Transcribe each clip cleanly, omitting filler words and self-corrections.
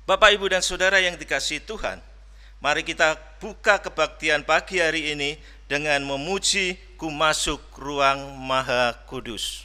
Bapak, Ibu, dan Saudara yang dikasihi Tuhan, mari kita buka kebaktian pagi hari ini dengan memuji Ku Masuk Ruang Maha Kudus.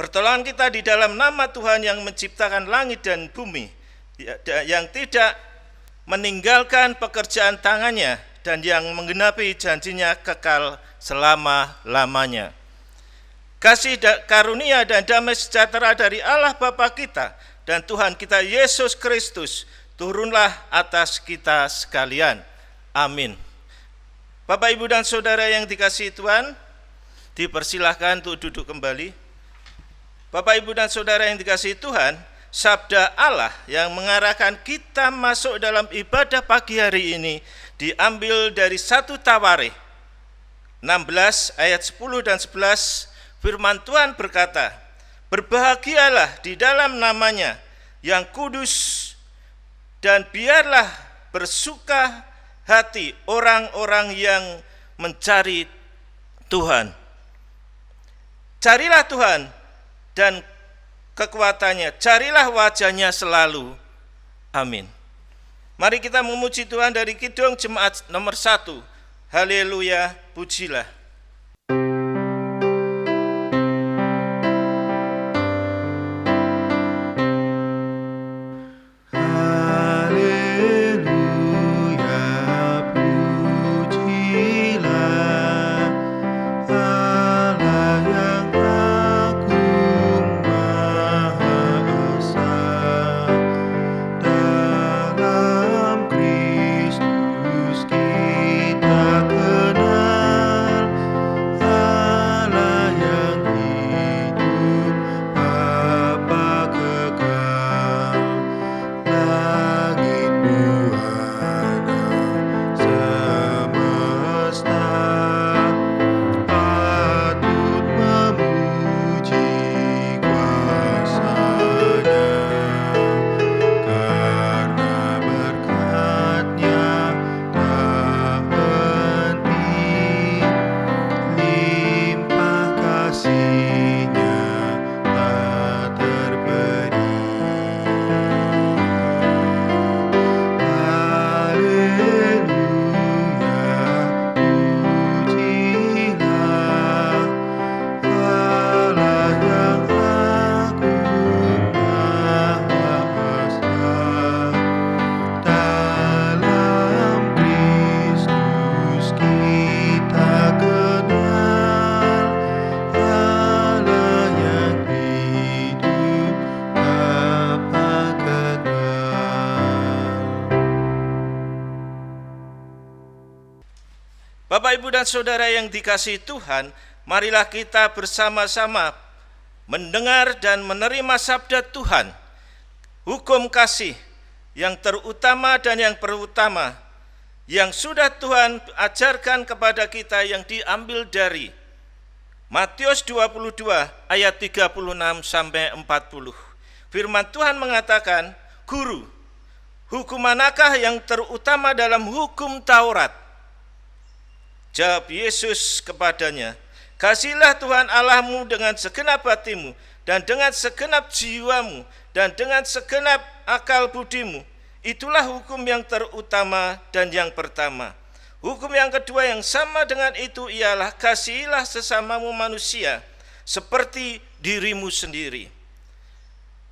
Pertolongan kita di dalam nama Tuhan yang menciptakan langit dan bumi, yang tidak meninggalkan pekerjaan tangannya dan yang menggenapi janjinya kekal selama-lamanya. Kasih karunia dan damai sejahtera dari Allah Bapa kita dan Tuhan kita Yesus Kristus turunlah atas kita sekalian. Amin. Bapak, Ibu, dan Saudara yang dikasihi Tuhan, dipersilahkan untuk duduk kembali. Bapak, Ibu, dan Saudara yang dikasihi Tuhan, sabda Allah yang mengarahkan kita masuk dalam ibadah pagi hari ini diambil dari 1 Tawarikh 16 ayat 10 dan 11. Firman Tuhan berkata, "Berbahagialah di dalam namanya yang kudus, dan biarlah bersuka hati orang-orang yang mencari Tuhan." Carilah Tuhan dan kekuatannya, carilah wajahnya selalu. Amin. Mari kita memuji Tuhan dari Kidung Jemaat nomor 1. Haleluya, pujilah. Bapak, Ibu, dan Saudara yang dikasihi Tuhan, marilah kita bersama-sama mendengar dan menerima sabda Tuhan, hukum kasih yang terutama dan yang perutama yang sudah Tuhan ajarkan kepada kita, yang diambil dari Matius 22 ayat 36 sampai 40. Firman Tuhan mengatakan, "Guru, hukum manakah yang terutama dalam hukum Taurat?" Jawab Yesus kepadanya, "Kasihilah Tuhan Allahmu dengan segenap hatimu, dan dengan segenap jiwamu, dan dengan segenap akal budimu. Itulah hukum yang terutama dan yang pertama. Hukum yang kedua yang sama dengan itu ialah, kasihilah sesamamu manusia seperti dirimu sendiri."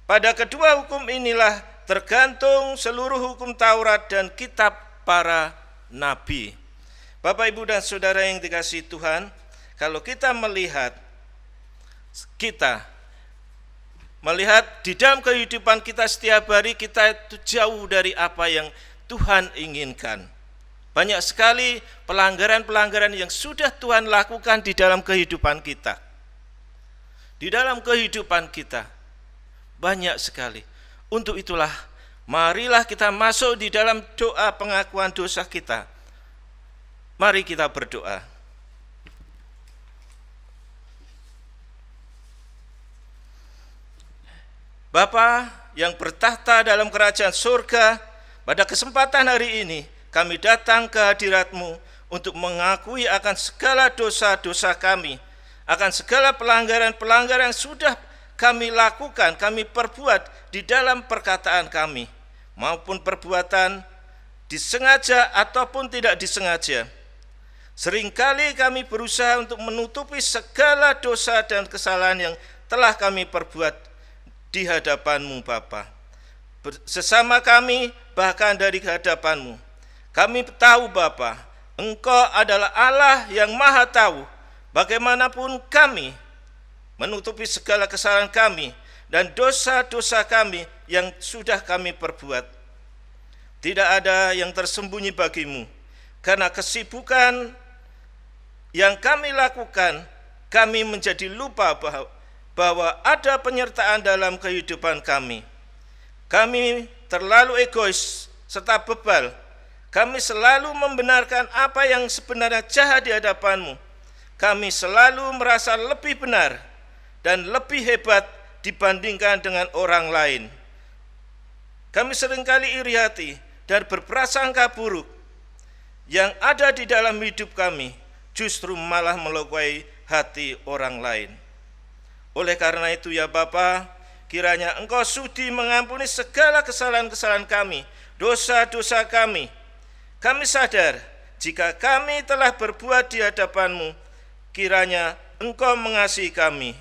Pada kedua hukum inilah tergantung seluruh hukum Taurat dan kitab para nabi. Bapak, Ibu, dan Saudara yang dikasihi Tuhan, kalau kita melihat di dalam kehidupan kita setiap hari, kita itu jauh dari apa yang Tuhan inginkan. Banyak sekali pelanggaran-pelanggaran yang sudah Tuhan lakukan di dalam kehidupan kita. Di dalam kehidupan kita banyak sekali. Untuk itulah, marilah kita masuk di dalam doa pengakuan dosa kita. Mari kita berdoa. Bapa yang bertahta dalam kerajaan surga, pada kesempatan hari ini kami datang ke hadirat-Mu untuk mengakui akan segala dosa-dosa kami, akan segala pelanggaran-pelanggaran yang sudah kami lakukan, kami perbuat di dalam perkataan kami, maupun perbuatan disengaja ataupun tidak disengaja. Seringkali kami berusaha untuk menutupi segala dosa dan kesalahan yang telah kami perbuat di hadapan-Mu Bapa. Sesama kami, bahkan dari hadapan-Mu. Kami tahu Bapa, Engkau adalah Allah yang Maha Tahu. Bagaimanapun kami menutupi segala kesalahan kami dan dosa-dosa kami yang sudah kami perbuat. Tidak ada yang tersembunyi bagi-Mu. Karena kesibukan yang kami lakukan, kami menjadi lupa bahwa ada penyertaan dalam kehidupan kami. Kami terlalu egois serta bebal. Kami selalu membenarkan apa yang sebenarnya jahat di hadapan-Mu. Kami selalu merasa lebih benar dan lebih hebat dibandingkan dengan orang lain. Kami seringkali iri hati dan berprasangka buruk. Yang ada di dalam hidup kami justru malah melukai hati orang lain. Oleh karena itu ya Bapa, kiranya Engkau sudi mengampuni segala kesalahan-kesalahan kami, dosa-dosa kami. Kami sadar jika kami telah berbuat di hadapan-Mu, kiranya Engkau mengasihi kami.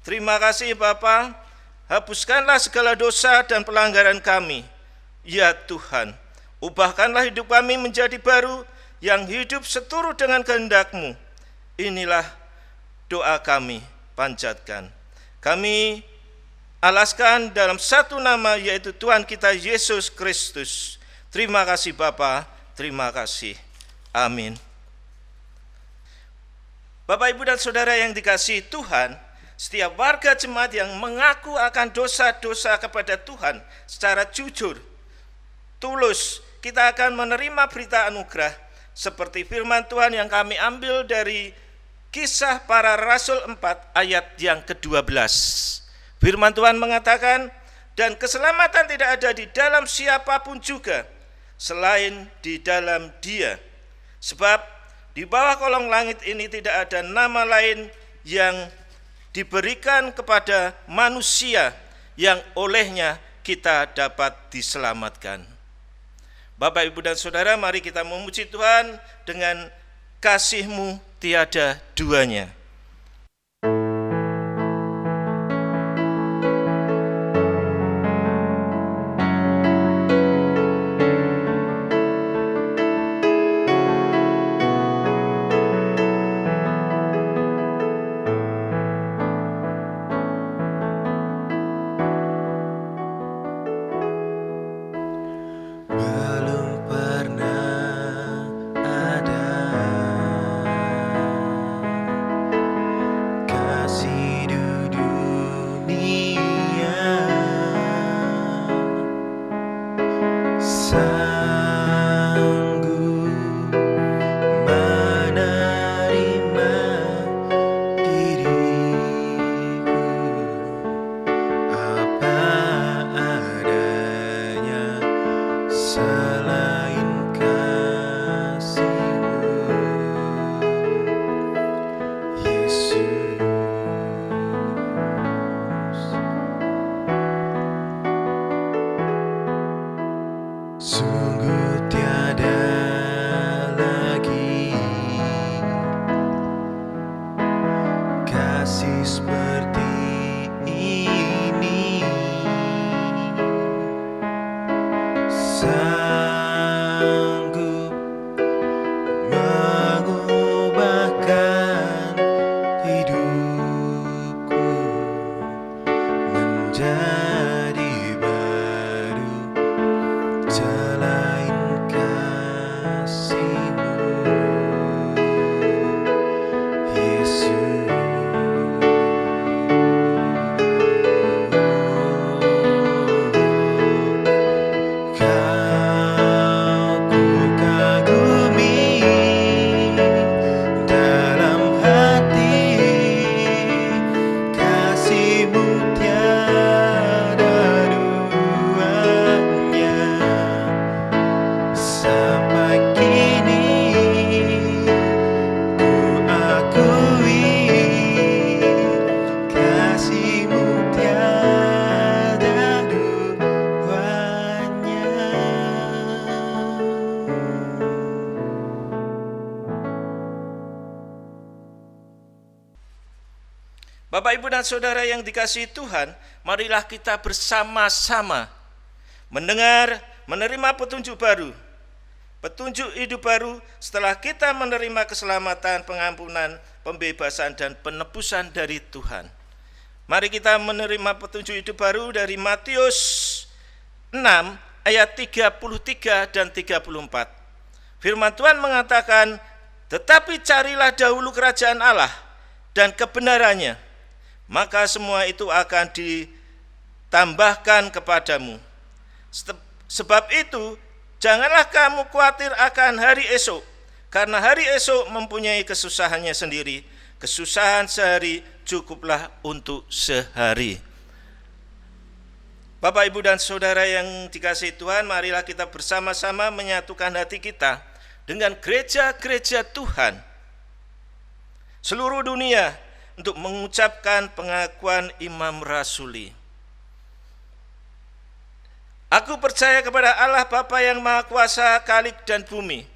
Terima kasih Bapa, hapuskanlah segala dosa dan pelanggaran kami. Ya Tuhan, ubahkanlah hidup kami menjadi baru, yang hidup seturut dengan kehendak-Mu. Inilah doa kami panjatkan. Kami alaskan dalam satu nama, yaitu Tuhan kita Yesus Kristus. Terima kasih Bapa, terima kasih. Amin. Bapak, Ibu, dan Saudara yang dikasihi Tuhan, setiap warga jemaat yang mengaku akan dosa-dosa kepada Tuhan secara jujur, tulus, kita akan menerima berita anugerah seperti firman Tuhan yang kami ambil dari Kisah Para Rasul 4 ayat yang ke-12. Firman Tuhan mengatakan, "Dan keselamatan tidak ada di dalam siapapun juga selain di dalam Dia. Sebab di bawah kolong langit ini tidak ada nama lain yang diberikan kepada manusia yang olehnya kita dapat diselamatkan." Bapak, Ibu, dan Saudara, mari kita memuji Tuhan dengan kasih-Mu tiada duanya. dan Saudara yang dikasihi Tuhan, marilah kita bersama-sama mendengar, menerima petunjuk baru, petunjuk hidup baru setelah kita menerima keselamatan, pengampunan, pembebasan, dan penebusan dari Tuhan. Mari kita menerima petunjuk hidup baru dari Matius 6 ayat 33 dan 34. Firman Tuhan mengatakan, tetapi carilah dahulu kerajaan Allah dan kebenarannya, maka semua itu akan ditambahkan kepadamu. Sebab itu, janganlah kamu khawatir akan hari esok, karena hari esok mempunyai kesusahannya sendiri. Kesusahan sehari cukuplah untuk sehari. Bapak, Ibu, dan Saudara yang dikasihi Tuhan, marilah kita bersama-sama menyatukan hati kita dengan gereja-gereja Tuhan seluruh dunia untuk mengucapkan pengakuan imam rasuli. Aku percaya kepada Allah Bapa yang Maha Kuasa, Khalik dan bumi,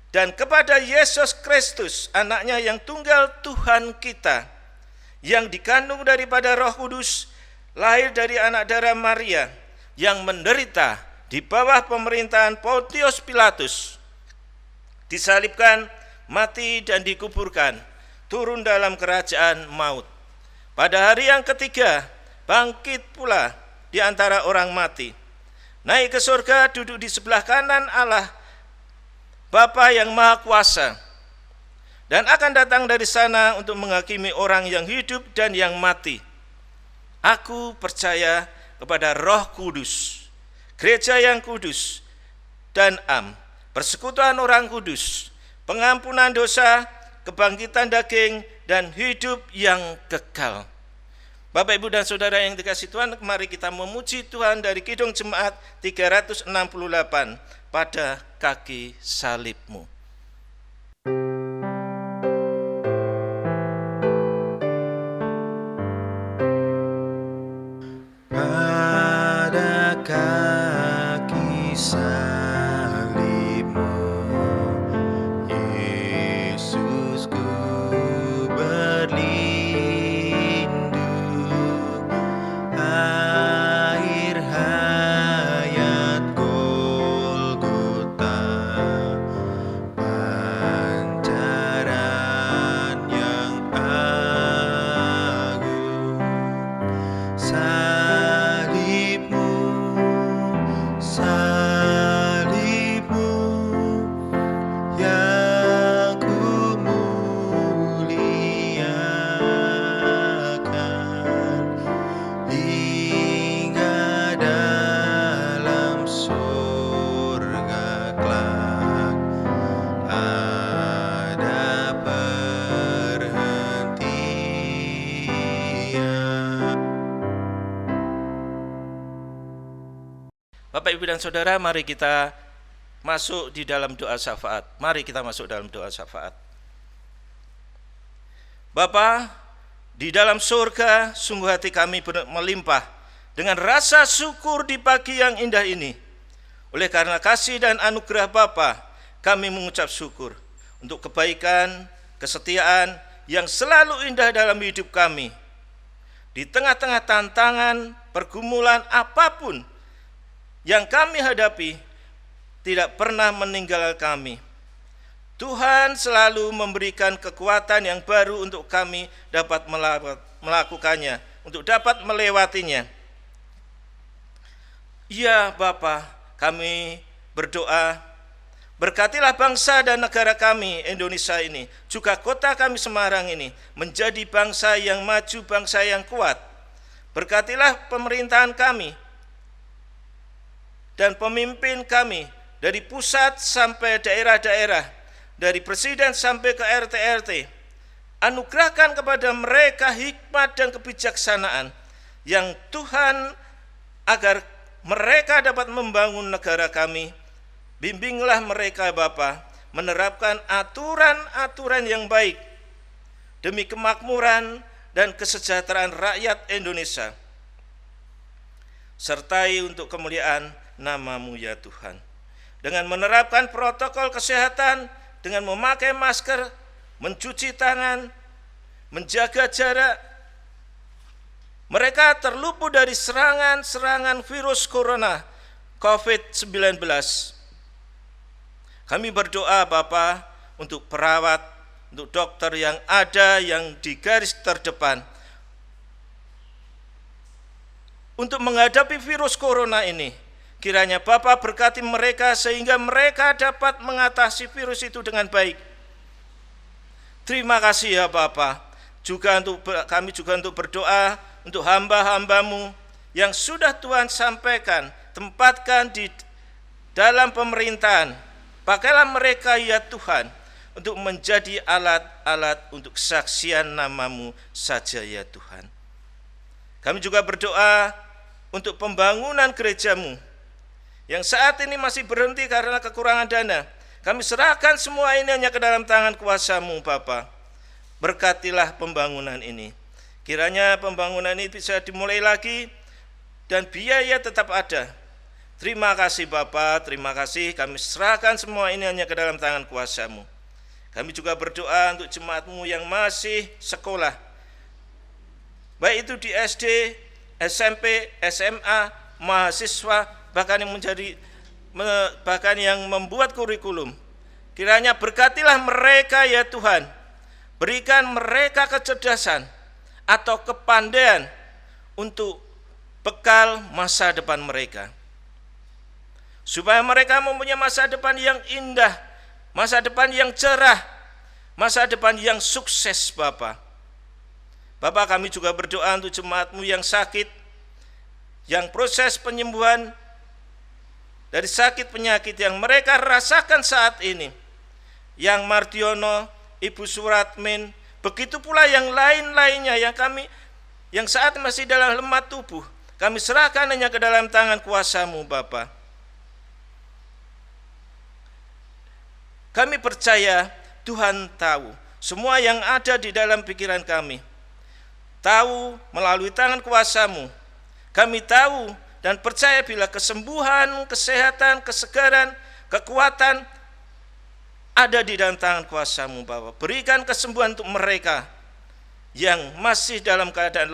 dan kepada Yesus Kristus, anaknya yang tunggal Tuhan kita, yang dikandung daripada Roh Kudus, lahir dari anak darah Maria, yang menderita di bawah pemerintahan Pontius Pilatus, disalibkan, mati dan dikuburkan, turun dalam kerajaan maut. Pada hari yang ketiga, bangkit pula di antara orang mati, naik ke surga, duduk di sebelah kanan Allah Bapa yang Maha Kuasa, dan akan datang dari sana untuk menghakimi orang yang hidup dan yang mati. Aku percaya kepada Roh Kudus, gereja yang kudus dan persekutuan orang kudus, pengampunan dosa, kebangkitan daging, dan hidup yang kekal. Bapak, Ibu, dan Saudara yang dikasihi Tuhan, mari kita memuji Tuhan dari Kidung Jemaat 368, pada kaki salibmu. Pada kaki salibmu, Yesus, ku berlindung. Air hayat Golgota, pancaran yang agung. Salibmu, salibmu, yang ku muliakan, hingga dalam surga kelak ada perhentian. Bapak, Ibu, dan Saudara, mari kita masuk di dalam doa syafaat. Mari kita masuk dalam doa syafaat. Bapa, di dalam surga, sungguh hati kami melimpah dengan rasa syukur di pagi yang indah ini. Oleh karena kasih dan anugerah Bapa, kami mengucap syukur untuk kebaikan, kesetiaan yang selalu indah dalam hidup kami. Di tengah-tengah tantangan, pergumulan apapun yang kami hadapi, tidak pernah meninggalkan kami. Tuhan selalu memberikan kekuatan yang baru untuk kami dapat melakukannya, untuk dapat melewatinya. Ya Bapa, kami berdoa, berkatilah bangsa dan negara kami Indonesia ini, juga kota kami Semarang ini, menjadi bangsa yang maju, bangsa yang kuat. Berkatilah pemerintahan kami dan pemimpin kami, dari pusat sampai daerah-daerah, dari presiden sampai ke RT-RT. Anugerahkan kepada mereka hikmat dan kebijaksanaan yang Tuhan, agar mereka dapat membangun negara kami. Bimbinglah mereka Bapa, menerapkan aturan-aturan yang baik demi kemakmuran dan kesejahteraan rakyat Indonesia. Sertai untuk kemuliaan nama-Mu ya Tuhan, dengan menerapkan protokol kesehatan, dengan memakai masker, mencuci tangan, menjaga jarak, Mereka terluput dari serangan-serangan virus corona COVID-19. Kami berdoa Bapa untuk perawat, untuk dokter yang ada yang di garis terdepan untuk menghadapi virus corona ini. Kiranya Bapa berkati mereka sehingga mereka dapat mengatasi virus itu dengan baik. Terima kasih ya Bapa. Kami juga untuk berdoa untuk hamba-hamba-Mu yang sudah Tuhan sampaikan, tempatkan di dalam pemerintahan. Pakailah mereka ya Tuhan untuk menjadi alat-alat untuk kesaksian nama-Mu saja ya Tuhan. Kami juga berdoa untuk pembangunan gereja-Mu yang saat ini masih berhenti karena kekurangan dana. Kami serahkan semua ini hanya ke dalam tangan kuasa-Mu Bapa. Berkatilah pembangunan ini. Kiranya pembangunan ini bisa dimulai lagi dan biaya tetap ada. Terima kasih Bapa, terima kasih. Kami serahkan semua ini hanya ke dalam tangan kuasa-Mu. Kami juga berdoa untuk jemaat-Mu yang masih sekolah, baik itu di SD, SMP, SMA, mahasiswa, bahkan yang membuat kurikulum. Kiranya berkatilah mereka ya Tuhan. Berikan mereka kecerdasan atau kepandaian untuk bekal masa depan mereka, supaya mereka mempunyai masa depan yang indah, masa depan yang cerah, masa depan yang sukses Bapa. Bapa, kami juga berdoa untuk jemaat-Mu yang sakit, yang proses penyembuhan dari sakit penyakit yang mereka rasakan saat ini. Yang Mardiono, Ibu Suratmin, begitu pula yang lain-lainnya yang saat masih dalam lemah tubuh. Kami serahkan hanya ke dalam tangan kuasa-Mu Bapa. Kami percaya Tuhan tahu semua yang ada di dalam pikiran kami. Tahu melalui tangan kuasa-Mu. Kami tahu dan percaya bila kesembuhan, kesehatan, kesegaran, kekuatan ada di dalam tangan kuasa-Mu Bapa. Berikan kesembuhan untuk mereka yang masih dalam keadaan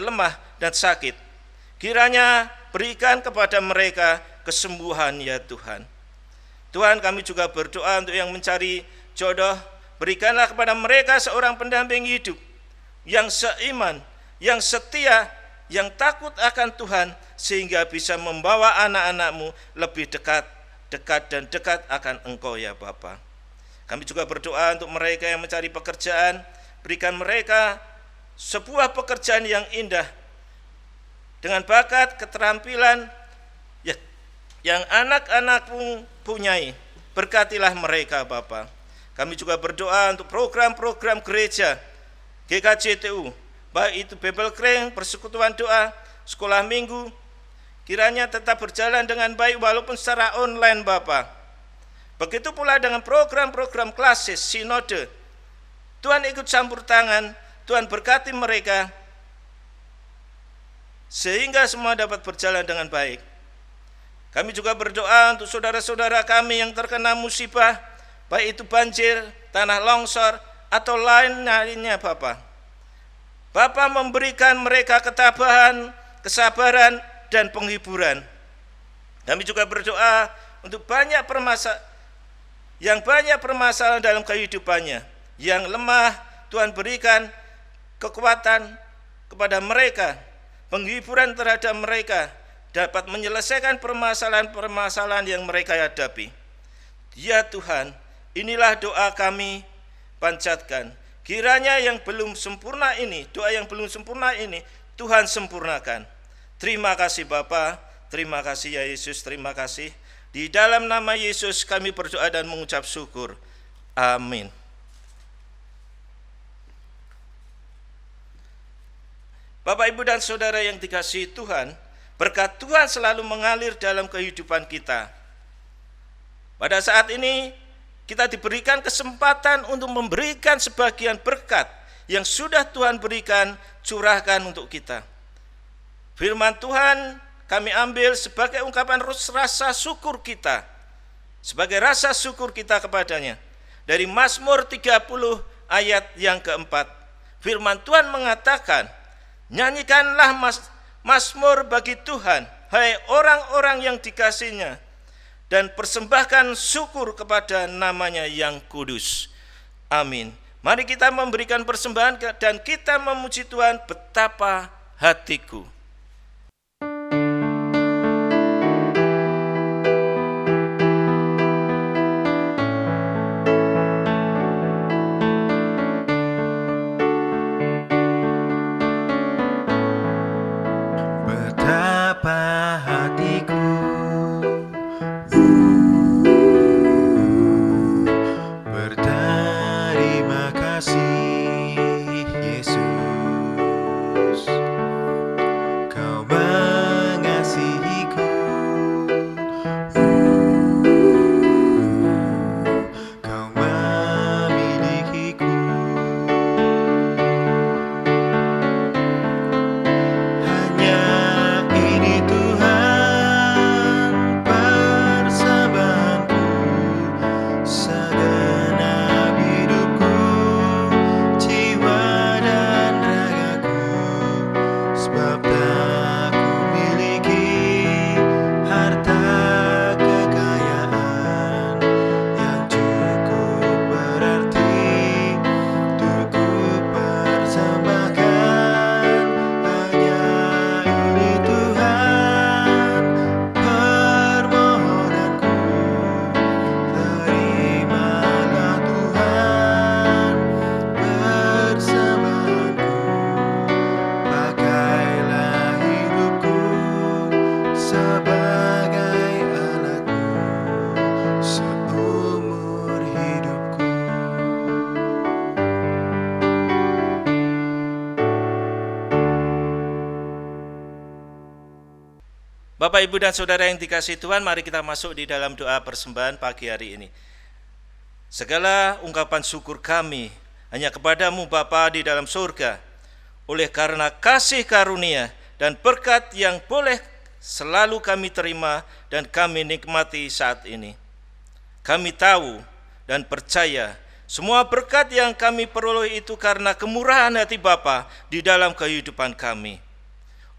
lemah dan sakit. Kiranya berikan kepada mereka kesembuhan ya Tuhan. Tuhan, kami juga berdoa untuk yang mencari jodoh. Berikanlah kepada mereka seorang pendamping hidup yang seiman, yang setia, yang takut akan Tuhan, sehingga bisa membawa anak-anak-Mu lebih dekat akan Engkau ya Bapa. Kami juga berdoa untuk mereka yang mencari pekerjaan. Berikan mereka sebuah pekerjaan yang indah dengan bakat, keterampilan yang anak-anak-Mu punyai. Berkatilah mereka Bapa. Kami juga berdoa untuk program-program gereja GKJTU, baik itu Bible Kring, persekutuan doa, sekolah minggu, kiranya tetap berjalan dengan baik walaupun secara online Bapa. Begitu pula dengan program-program klasis, sinode. Tuhan ikut campur tangan, Tuhan berkati mereka, sehingga semua dapat berjalan dengan baik. Kami juga berdoa untuk saudara-saudara kami yang terkena musibah, baik itu banjir, tanah longsor, atau lain-lainnya Bapa. Bapa memberikan mereka ketabahan, kesabaran, dan penghiburan. Kami juga berdoa untuk banyak permasalahan dalam kehidupannya. Yang lemah, Tuhan berikan kekuatan kepada mereka, penghiburan terhadap mereka, dapat menyelesaikan permasalahan-permasalahan yang mereka hadapi. Ya Tuhan, inilah doa kami panjatkan. Kiranya yang belum sempurna ini, doa yang belum sempurna ini, Tuhan sempurnakan. Terima kasih Bapa, terima kasih ya Yesus, terima kasih. Di dalam nama Yesus kami berdoa dan mengucap syukur. Amin. Bapak, Ibu, dan Saudara yang dikasihi Tuhan, berkat Tuhan selalu mengalir dalam kehidupan kita. Pada saat ini, kita diberikan kesempatan untuk memberikan sebagian berkat yang sudah Tuhan berikan, curahkan untuk kita. Firman Tuhan kami ambil sebagai ungkapan rasa syukur kita, sebagai rasa syukur kita kepadanya. Dari Mazmur 30 ayat yang keempat. Firman Tuhan mengatakan, nyanyikanlah mazmur bagi Tuhan, hai orang-orang yang dikasihinya, dan persembahkan syukur kepada namanya yang kudus. Amin. Mari kita memberikan persembahan dan kita memuji Tuhan betapa hatiku. Betapa hatiku berterima kasih, Yesus. Kau mengasihiku, Kau memilikiku. Hanya ini Tuhan persembahanku, segenap hidupku, jiwa dan ragaku, sebab tak ku miliki harta kekayaan yang cukup berarti untuk ku persembahkan. Hanya ini Tuhan permohonanku, terimalah Tuhan persembahanku, pakailah hidupku sebagai alatmu seumur hidupku. Bapak, Ibu, dan Saudara yang dikasihi Tuhan, mari kita masuk di dalam doa persembahan pagi hari ini. Segala ungkapan syukur kami hanya kepadamu Bapa di dalam surga, oleh karena kasih karunia dan berkat yang boleh selalu kami terima dan kami nikmati saat ini. Kami tahu dan percaya semua berkat yang kami peroleh itu karena kemurahan hati Bapa di dalam kehidupan kami.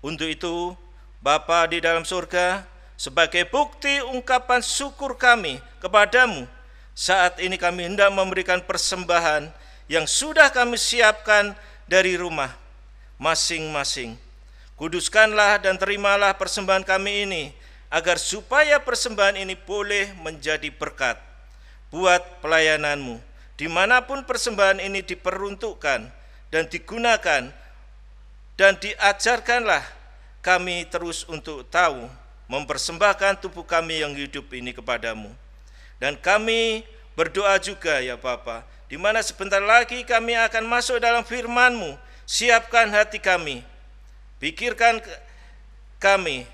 Untuk itu, Bapa di dalam surga, sebagai bukti ungkapan syukur kami kepadamu, saat ini kami hendak memberikan persembahan yang sudah kami siapkan dari rumah masing-masing. Kuduskanlah dan terimalah persembahan kami ini, agar supaya persembahan ini boleh menjadi berkat buat pelayananmu, dimanapun persembahan ini diperuntukkan dan digunakan, dan diajarkanlah kami terus untuk tahu mempersembahkan tubuh kami yang hidup ini kepadamu. Dan kami berdoa juga ya Bapa, di mana sebentar lagi kami akan masuk dalam firman-Mu. Siapkan hati kami, pikirkan kami,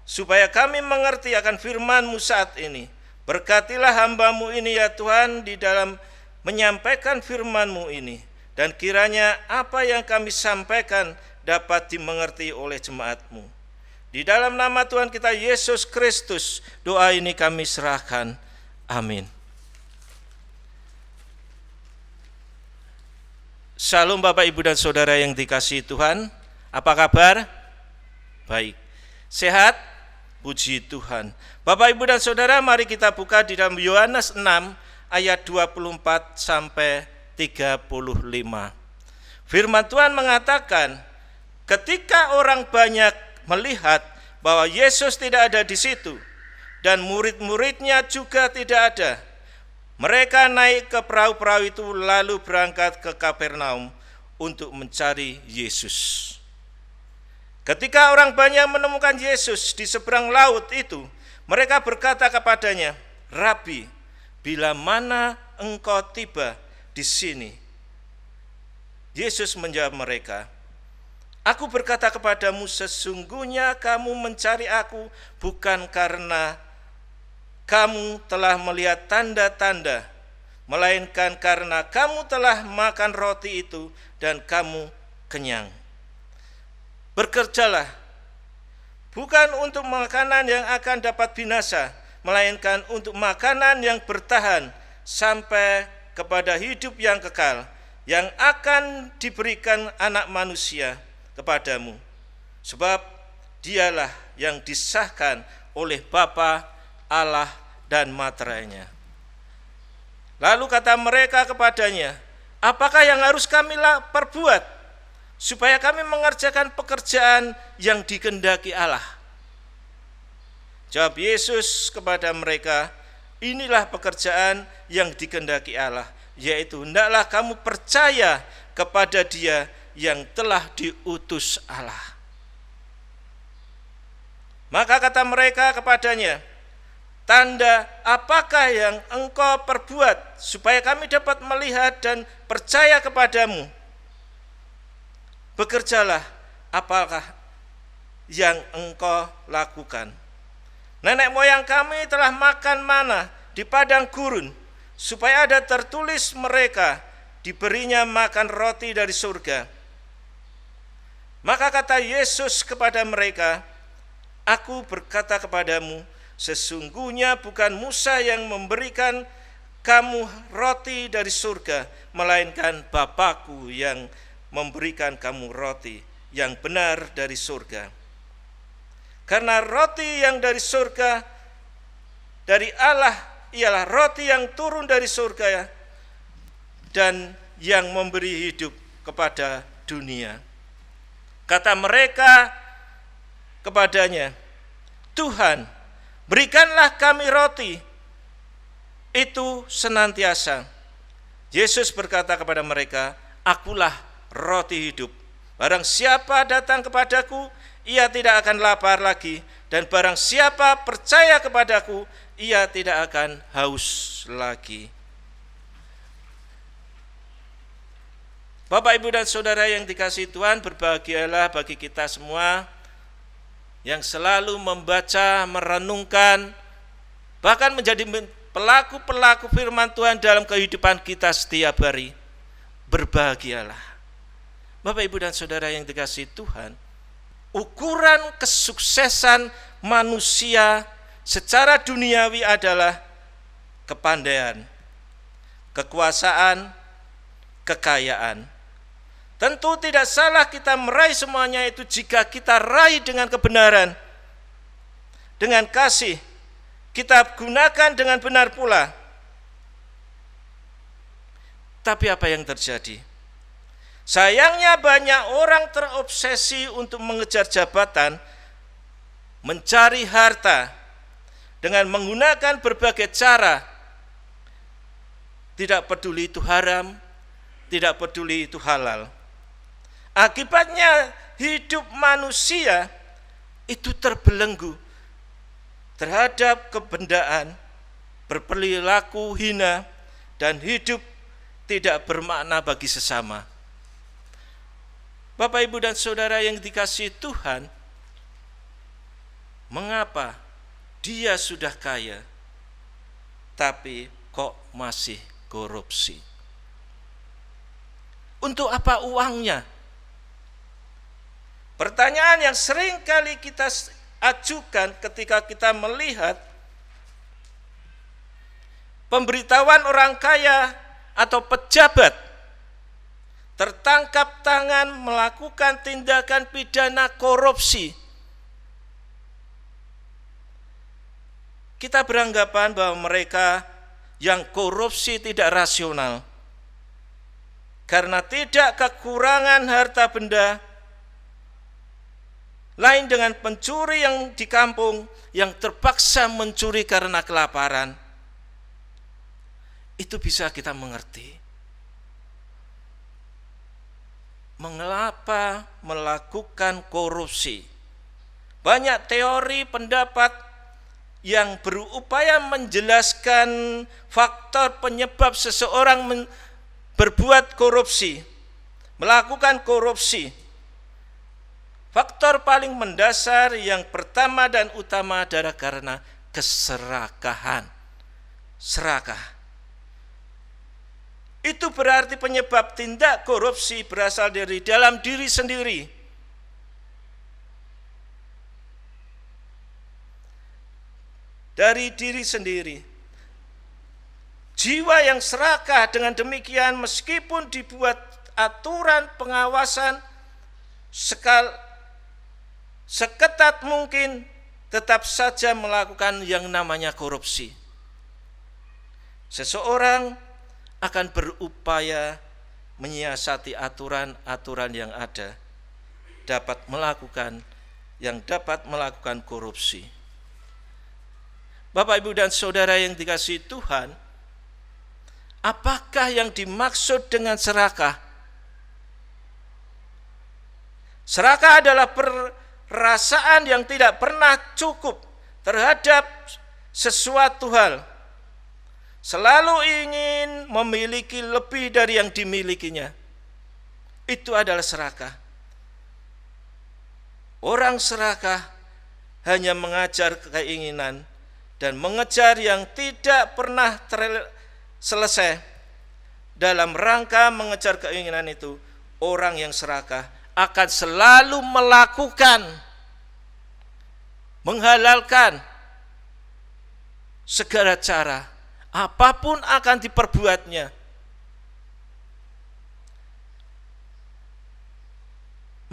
supaya kami mengerti akan firman-Mu saat ini. Berkatilah hamba-Mu ini ya Tuhan di dalam menyampaikan firman-Mu ini, dan kiranya apa yang kami sampaikan dapat dimengerti oleh jemaat-Mu. Di dalam nama Tuhan kita Yesus Kristus, doa ini kami serahkan. Amin. Shalom Bapak, Ibu, dan Saudara yang dikasihi Tuhan. Apa kabar? Baik. Sehat? Puji Tuhan. Bapak, Ibu, dan Saudara, mari kita buka di dalam Yohanes 6 ayat 24 sampai 35. Firman Tuhan mengatakan, ketika orang banyak melihat bahwa Yesus tidak ada di situ dan murid-muridnya juga tidak ada, mereka naik ke perahu-perahu itu lalu berangkat ke Kapernaum untuk mencari Yesus. Ketika orang banyak menemukan Yesus di seberang laut itu, mereka berkata kepadanya, Rabi, bila mana engkau tiba di sini? Yesus menjawab mereka, Aku berkata kepadamu, sesungguhnya kamu mencari aku bukan karena kamu telah melihat tanda-tanda, melainkan karena kamu telah makan roti itu dan kamu kenyang. Bekerjalah, bukan untuk makanan yang akan dapat binasa, melainkan untuk makanan yang bertahan sampai kepada hidup yang kekal, yang akan diberikan anak manusia kepadamu, sebab dialah yang disahkan oleh Bapa, Allah, dan materainya. Lalu kata mereka kepadanya, apakah yang harus kami perbuat supaya kami mengerjakan pekerjaan yang dikehendaki Allah? Jawab Yesus kepada mereka, inilah pekerjaan yang dikehendaki Allah, yaitu hendaklah kamu percaya kepada Dia yang telah diutus Allah. Maka kata mereka kepadanya, tanda apakah yang engkau perbuat supaya kami dapat melihat dan percaya kepadamu? Bekerjalah apakah yang engkau lakukan. Nenek moyang kami telah makan mana di padang gurun, supaya ada tertulis mereka diberinya makan roti dari surga. Maka kata Yesus kepada mereka, aku berkata kepadamu, sesungguhnya bukan Musa yang memberikan kamu roti dari surga, melainkan Bapa-Ku yang memberikan kamu roti yang benar dari surga. Karena roti yang dari surga dari Allah ialah roti yang turun dari surga dan yang memberi hidup kepada dunia. Kata mereka kepadanya, Tuhan, berikanlah kami roti itu senantiasa. Yesus berkata kepada mereka, akulah roti hidup. Barang siapa datang kepadaku, ia tidak akan lapar lagi, dan barang siapa percaya kepadaku, ia tidak akan haus lagi. Bapak, Ibu, dan Saudara yang dikasihi Tuhan, berbahagialah bagi kita semua yang selalu membaca, merenungkan, bahkan menjadi pelaku-pelaku firman Tuhan dalam kehidupan kita setiap hari. Berbahagialah. Bapak, Ibu, dan Saudara yang dikasihi Tuhan, ukuran kesuksesan manusia secara duniawi adalah kepandaian, kekuasaan, kekayaan. Tentu tidak salah kita meraih semuanya itu jika kita raih dengan kebenaran, dengan kasih, kita gunakan dengan benar pula. Tapi apa yang terjadi? Sayangnya banyak orang terobsesi untuk mengejar jabatan, mencari harta dengan menggunakan berbagai cara. Tidak peduli itu haram, tidak peduli itu halal. Akibatnya hidup manusia itu terbelenggu terhadap kebendaan, berperilaku hina, dan hidup tidak bermakna bagi sesama. Bapak, Ibu, dan Saudara yang dikasihi Tuhan, mengapa dia sudah kaya tapi kok masih korupsi? Untuk apa uangnya? Pertanyaan yang sering kali kita ajukan ketika kita melihat pemberitahuan orang kaya atau pejabat tertangkap tangan melakukan tindakan pidana korupsi. Kita beranggapan bahwa mereka yang korupsi tidak rasional karena tidak kekurangan harta benda, lain dengan pencuri yang di kampung yang terpaksa mencuri karena kelaparan. Itu bisa kita mengerti. Mengapa melakukan korupsi? Banyak teori pendapat yang berupaya menjelaskan faktor penyebab seseorang berbuat korupsi, melakukan korupsi. Faktor paling mendasar yang pertama dan utama adalah karena keserakahan. Serakah. Itu berarti penyebab tindak korupsi berasal dari dalam diri sendiri. Dari diri sendiri. Jiwa yang serakah dengan demikian meskipun dibuat aturan pengawasan seketat mungkin, tetap saja melakukan yang namanya korupsi. Seseorang akan berupaya menyiasati aturan-aturan yang ada, dapat melakukan korupsi. Bapak, Ibu, dan Saudara yang dikasihi Tuhan, apakah yang dimaksud dengan serakah? Serakah adalah perasaan yang tidak pernah cukup terhadap sesuatu hal. Selalu ingin memiliki lebih dari yang dimilikinya. Itu adalah serakah. Orang serakah hanya mengejar keinginan dan mengejar yang tidak pernah selesai. Dalam rangka mengejar keinginan itu, orang yang serakah akan selalu melakukan, menghalalkan segala cara, apapun akan diperbuatnya.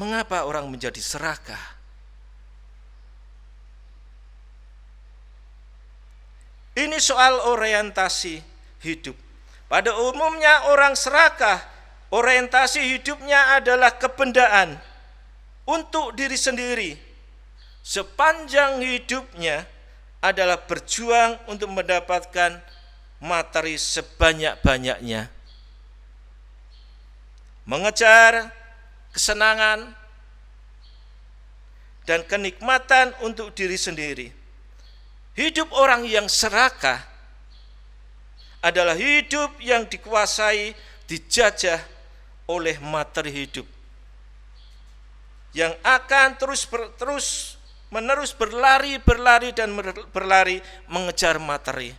Mengapa orang menjadi serakah? Ini soal orientasi hidup. Pada umumnya orang serakah, orientasi hidupnya adalah kebendaan untuk diri sendiri. Sepanjang hidupnya adalah berjuang untuk mendapatkan materi sebanyak-banyaknya. Mengejar kesenangan dan kenikmatan untuk diri sendiri. Hidup orang yang serakah adalah hidup yang dikuasai, dijajah oleh materi hidup, yang akan terus menerus berlari mengejar materi.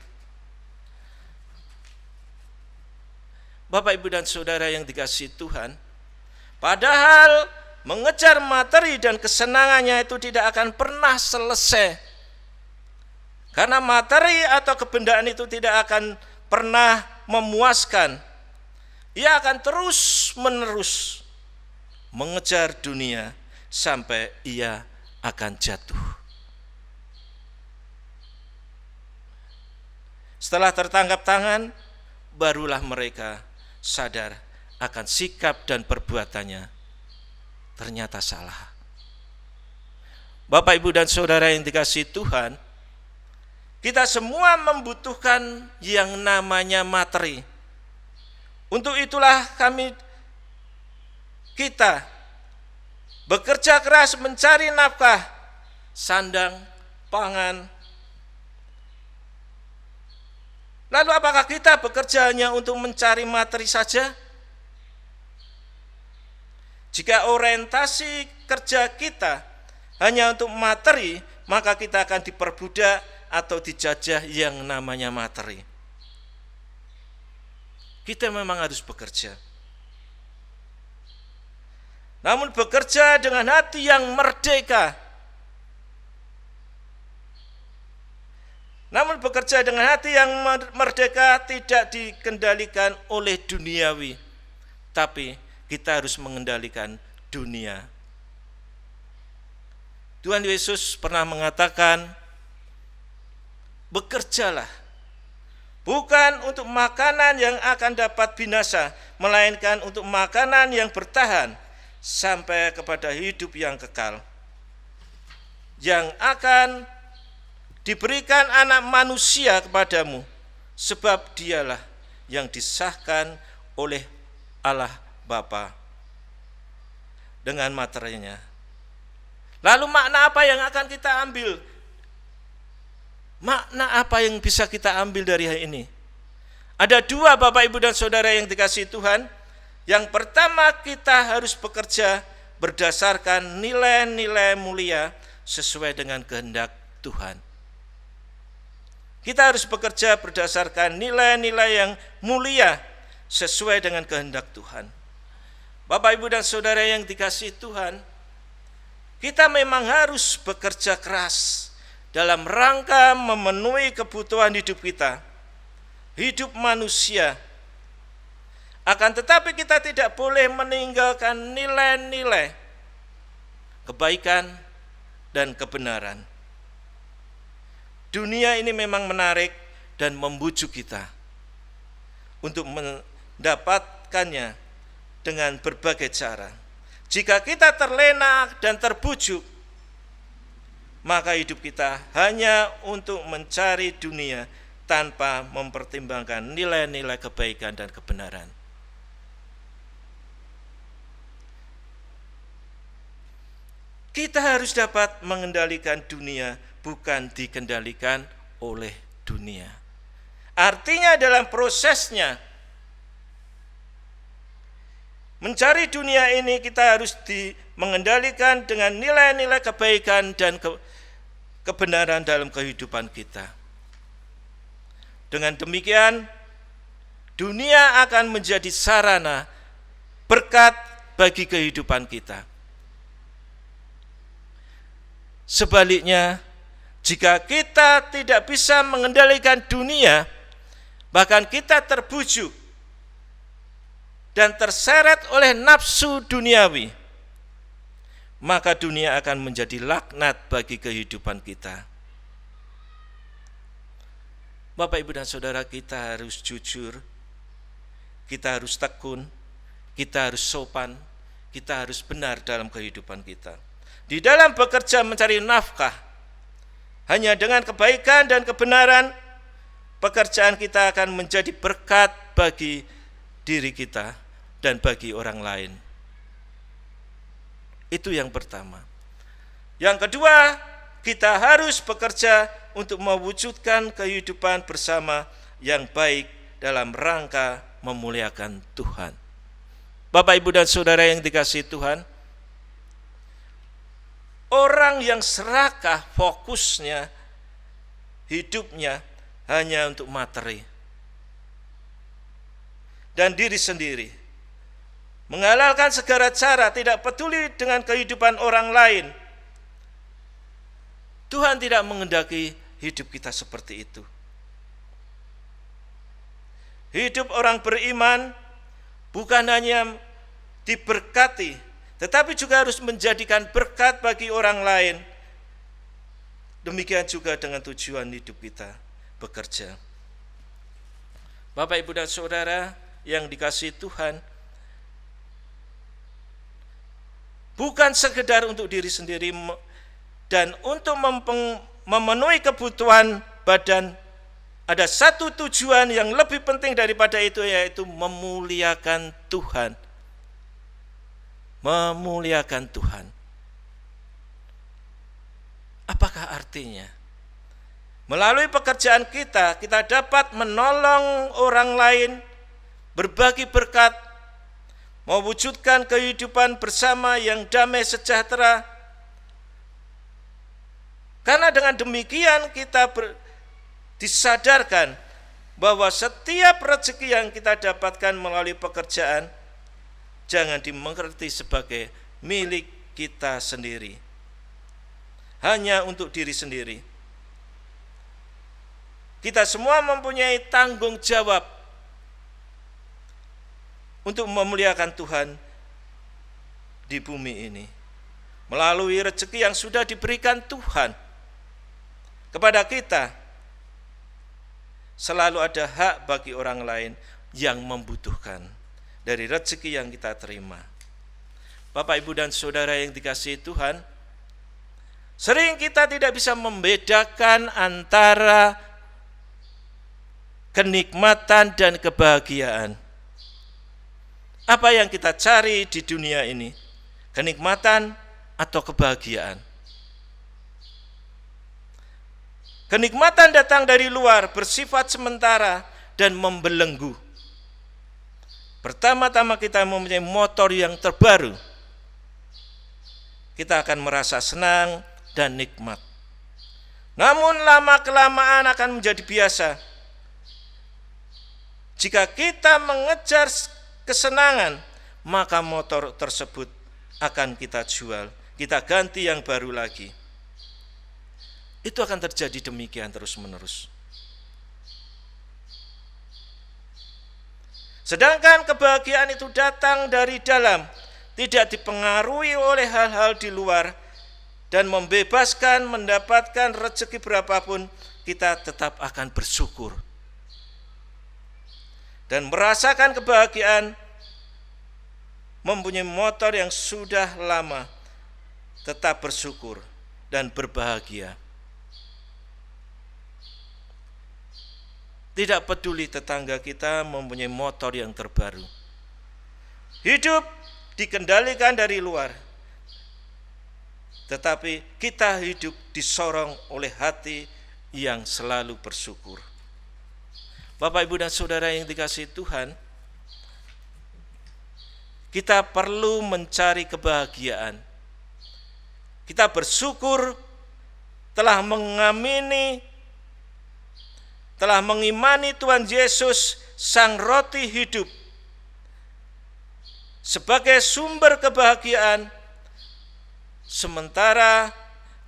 Bapak, Ibu, dan Saudara yang dikasihi Tuhan, padahal mengejar materi dan kesenangannya itu tidak akan pernah selesai, karena materi atau kebendaan itu tidak akan pernah memuaskan. Ia akan terus-menerus mengejar dunia sampai ia akan jatuh. Setelah tertangkap tangan, barulah mereka sadar akan sikap dan perbuatannya ternyata salah. Bapak, Ibu, dan Saudara yang dikasihi Tuhan, kita semua membutuhkan yang namanya materi. Untuk itulah kita bekerja keras mencari nafkah, sandang, pangan. Lalu apakah kita bekerja hanya untuk mencari materi saja? Jika orientasi kerja kita hanya untuk materi, maka kita akan diperbudak atau dijajah yang namanya materi. Kita memang harus bekerja, namun bekerja dengan hati yang merdeka. Namun bekerja dengan hati yang merdeka tidak dikendalikan oleh duniawi, tapi kita harus mengendalikan dunia. Tuhan Yesus pernah mengatakan, bekerjalah bukan untuk makanan yang akan dapat binasa, melainkan untuk makanan yang bertahan sampai kepada hidup yang kekal, yang akan diberikan Anak Manusia kepadamu, sebab dialah yang disahkan oleh Allah Bapa dengan materinya. Lalu makna apa yang akan kita ambil? Makna apa yang bisa kita ambil dari hal ini? Ada dua, Bapak, Ibu, dan Saudara yang dikasihi Tuhan. Yang pertama, kita harus bekerja berdasarkan nilai-nilai mulia sesuai dengan kehendak Tuhan. Kita harus bekerja berdasarkan nilai-nilai yang mulia sesuai dengan kehendak Tuhan. Bapak, Ibu, dan Saudara yang dikasihi Tuhan, kita memang harus bekerja keras dalam rangka memenuhi kebutuhan hidup kita. hidup manusia. Akan tetapi kita tidak boleh meninggalkan nilai-nilai kebaikan dan kebenaran. Dunia ini memang menarik dan membujuk kita untuk mendapatkannya dengan berbagai cara. Jika kita terlena dan terbujuk, maka hidup kita hanya untuk mencari dunia tanpa mempertimbangkan nilai-nilai kebaikan dan kebenaran. Kita harus dapat mengendalikan dunia, bukan dikendalikan oleh dunia. Artinya dalam prosesnya mencari dunia ini kita harus mengendalikan dengan nilai-nilai kebaikan dan kebenaran dalam kehidupan kita. Dengan demikian, dunia akan menjadi sarana berkat bagi kehidupan kita. Sebaliknya, jika kita tidak bisa mengendalikan dunia, bahkan kita terbujuk dan terseret oleh nafsu duniawi, maka dunia akan menjadi laknat bagi kehidupan kita. Bapak, Ibu, dan Saudara, kita harus jujur, kita harus tekun, kita harus sopan, kita harus benar dalam kehidupan kita. Di dalam bekerja mencari nafkah, hanya dengan kebaikan dan kebenaran, pekerjaan kita akan menjadi berkat bagi diri kita dan bagi orang lain. Itu yang pertama. Yang kedua, kita harus bekerja untuk mewujudkan kehidupan bersama yang baik dalam rangka memuliakan Tuhan. Bapak, Ibu, dan Saudara yang dikasihi Tuhan, orang yang serakah fokusnya, hidupnya hanya untuk materi dan diri sendiri, menghalalkan segala cara, tidak peduli dengan kehidupan orang lain. Tuhan tidak menghendaki hidup kita seperti itu. Hidup orang beriman bukan hanya diberkati, tetapi juga harus menjadikan berkat bagi orang lain. Demikian juga dengan tujuan hidup kita bekerja. Bapak, Ibu, dan Saudara yang dikasihi Tuhan, bukan sekedar untuk diri sendiri dan untuk memenuhi kebutuhan badan, ada satu tujuan yang lebih penting daripada itu, yaitu memuliakan Tuhan. Memuliakan Tuhan. Apakah artinya? Melalui pekerjaan kita, kita dapat menolong orang lain, berbagi berkat, mewujudkan kehidupan bersama yang damai sejahtera. Karena dengan demikian kita disadarkan bahwa setiap rezeki yang kita dapatkan melalui pekerjaan jangan dimengerti sebagai milik kita sendiri, hanya untuk diri sendiri. Kita semua mempunyai tanggung jawab untuk memuliakan Tuhan di bumi ini melalui rezeki yang sudah diberikan Tuhan kepada kita. Selalu ada hak bagi orang lain yang membutuhkan dari rezeki yang kita terima. Bapak, Ibu, dan Saudara yang dikasihi Tuhan, sering kita tidak bisa membedakan antara kenikmatan dan kebahagiaan. Apa yang kita cari di dunia ini? Kenikmatan atau kebahagiaan? Kenikmatan datang dari luar, bersifat sementara dan membelenggu. Pertama-tama kita mempunyai motor yang terbaru, kita akan merasa senang dan nikmat. Namun lama-kelamaan akan menjadi biasa. Jika kita mengejar kesenangan, maka motor tersebut akan kita jual, kita ganti yang baru lagi. Itu akan terjadi demikian terus-menerus. Sedangkan kebahagiaan itu datang dari dalam, tidak dipengaruhi oleh hal-hal di luar, dan membebaskan mendapatkan rezeki berapapun, kita tetap akan bersyukur. Dan merasakan kebahagiaan, mempunyai motor yang sudah lama, tetap bersyukur dan berbahagia. Tidak peduli tetangga kita mempunyai motor yang terbaru. Hidup dikendalikan dari luar, tetapi kita hidup disorong oleh hati yang selalu bersyukur. Bapak, Ibu, dan Saudara yang dikasihi Tuhan, kita perlu mencari kebahagiaan. Kita bersyukur telah mengimani Tuhan Yesus, Sang Roti Hidup, sebagai sumber kebahagiaan. Sementara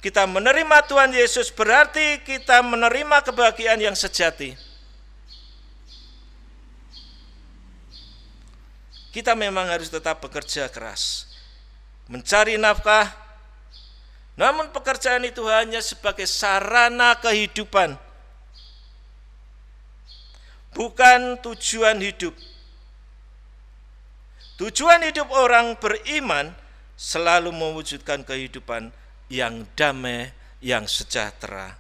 kita menerima Tuhan Yesus, berarti kita menerima kebahagiaan yang sejati. Kita memang harus tetap bekerja keras, mencari nafkah, namun pekerjaan itu hanya sebagai sarana kehidupan, bukan tujuan hidup. Tujuan hidup orang beriman selalu mewujudkan kehidupan yang damai, yang sejahtera,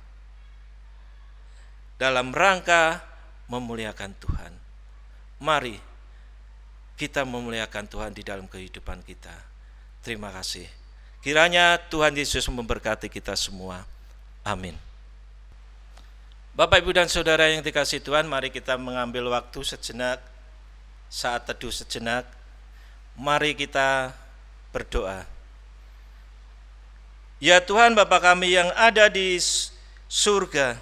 dalam rangka memuliakan Tuhan. Mari kita memuliakan Tuhan di dalam kehidupan kita. Terima kasih. Kiranya Tuhan Yesus memberkati kita semua. Amin. Bapak, Ibu, dan Saudara yang dikasihi Tuhan, mari kita mengambil waktu sejenak, saat teduh sejenak. Mari kita berdoa. Ya Tuhan, Bapa kami yang ada di surga,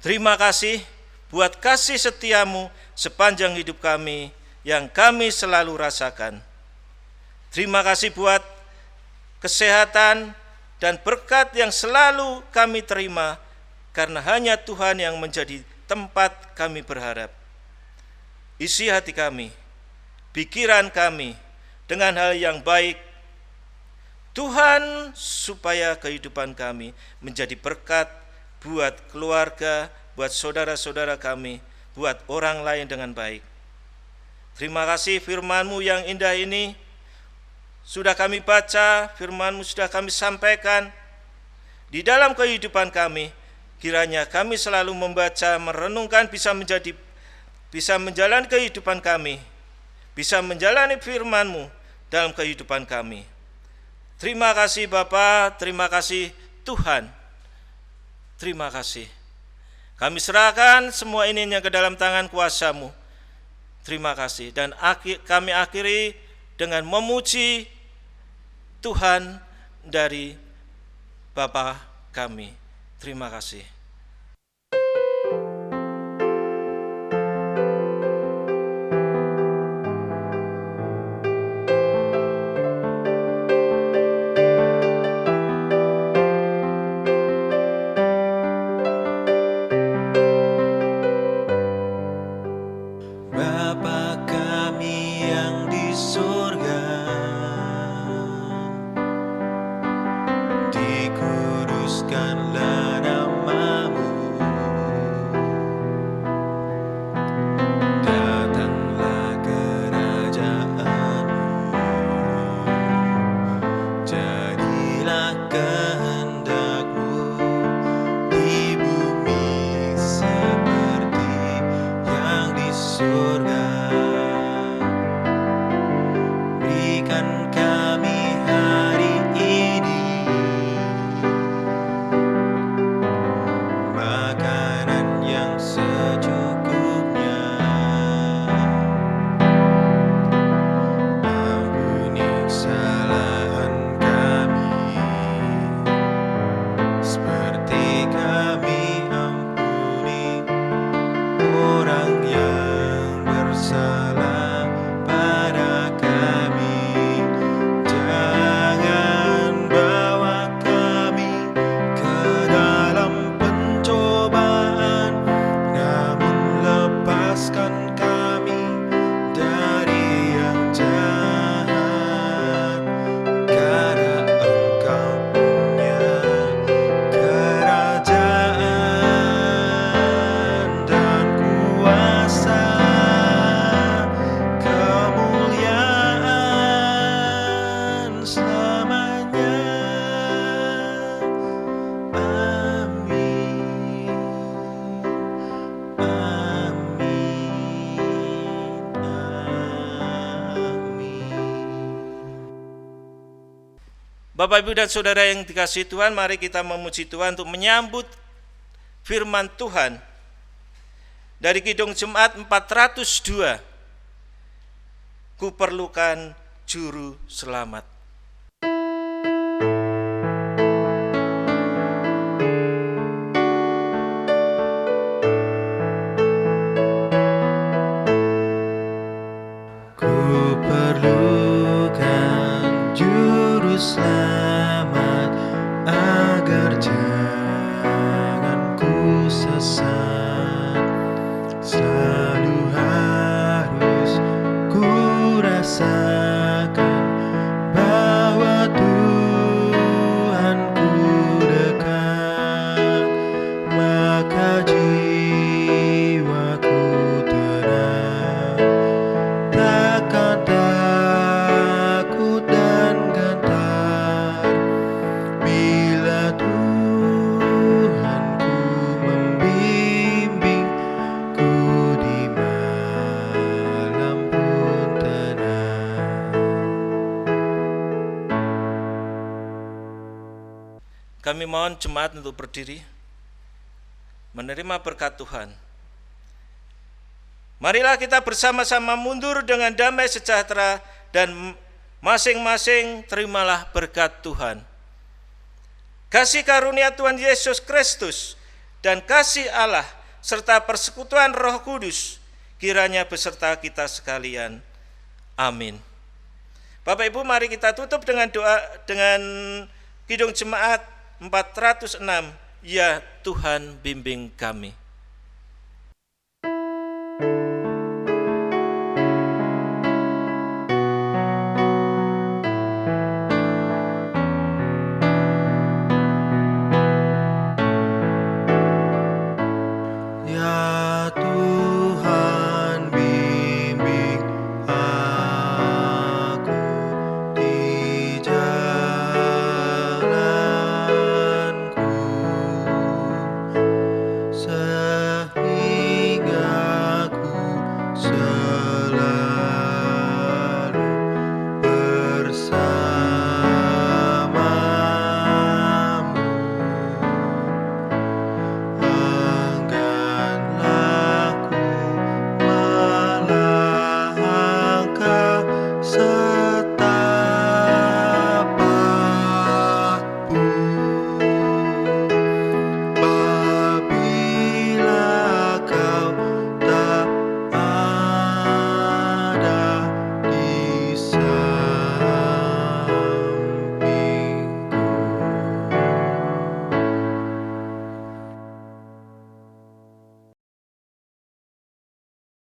terima kasih buat kasih setiamu sepanjang hidup kami yang kami selalu rasakan. Terima kasih buat kesehatan dan berkat yang selalu kami terima, karena hanya Tuhan yang menjadi tempat kami berharap. Isi hati kami, pikiran kami dengan hal yang baik, Tuhan, supaya kehidupan kami menjadi berkat buat keluarga, buat saudara-saudara kami, buat orang lain dengan baik. Terima kasih firman-Mu yang indah ini sudah kami baca, firman-Mu sudah kami sampaikan di dalam kehidupan kami. Kiranya kami selalu membaca, merenungkan, bisa menjalani kehidupan kami, bisa menjalani firman-Mu dalam kehidupan kami. Terima kasih Bapa, terima kasih Tuhan, terima kasih. Kami serahkan semua ini ke dalam tangan kuasa-Mu. Terima kasih, dan kami akhiri dengan memuji Tuhan dari Bapa kami. Terima kasih. Bapa kami yang di surga, dikuduskanlah nama-Mu, datanglah kerajaan-Mu, jadilah kehendak-Mu di bumi seperti yang di surga. Berikan kami hari ini Bapak, Ibu, dan Saudara yang dikasihi Tuhan, mari kita memuji Tuhan untuk menyambut firman Tuhan dari Kidung Jemaat 402. Kuperlukan juru selamat. Kuperlukan juru selamat agar jangan ku sesat. Selalu harus ku rasakan bahwa Tuhanku dekat, maka jiwaku tenang, takkan takut dan gentar bila Tuhanku membimbingku di malam pun tenang. Kami mohon jemaat untuk berdiri, menerima berkat Tuhan. Marilah kita bersama-sama mundur dengan damai sejahtera dan masing-masing terimalah berkat Tuhan. Kasih karunia Tuhan Yesus Kristus dan kasih Allah serta persekutuan Roh Kudus kiranya beserta kita sekalian. Amin. Bapak Ibu, mari kita tutup dengan doa dengan Kidung Jemaat 406. Ya Tuhan, bimbing kami.